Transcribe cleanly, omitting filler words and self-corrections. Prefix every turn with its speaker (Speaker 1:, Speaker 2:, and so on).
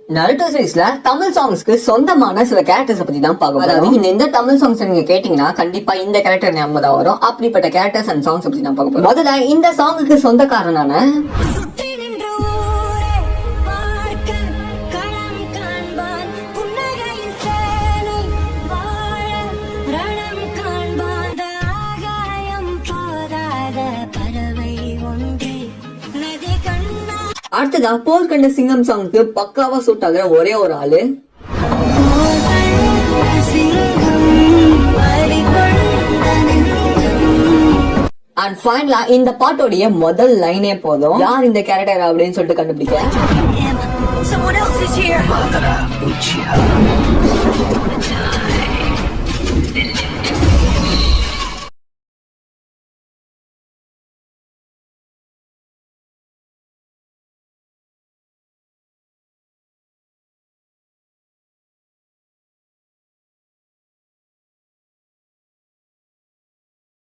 Speaker 1: Naruto சீரிஸ்ல Tamil சாங்ஸ்க்கு சொந்தமான சில characters பத்தி தான் பார்க்க போறோம். அதாவது இந்த தமிழ் சாங்ஸ் நீங்க கேட்டீங்கன்னா கண்டிப்பா இந்த கேரக்டர் ஞாபகம் தான் வரும். அப்படிப்பட்ட கேரக்டர்ஸ் அண்ட் சாங்ஸ் பத்தி தான் பார்க்க போறோம். முதல்ல இந்த சாங்குக்கு சொந்தக்காரனான அடுத்ததா போர் கண்ட சிங்கம் சாங்க்கு பக்காவா சூட் ஆகுற ஒரே ஒரு ஆளு அண்ட் ஃபைனலா இந்த பாட்டோடைய முதல் லைனே போதும் யார் இந்த கேரக்டர் அப்படின்னு சொல்லிட்டு கண்டுபிடிக்க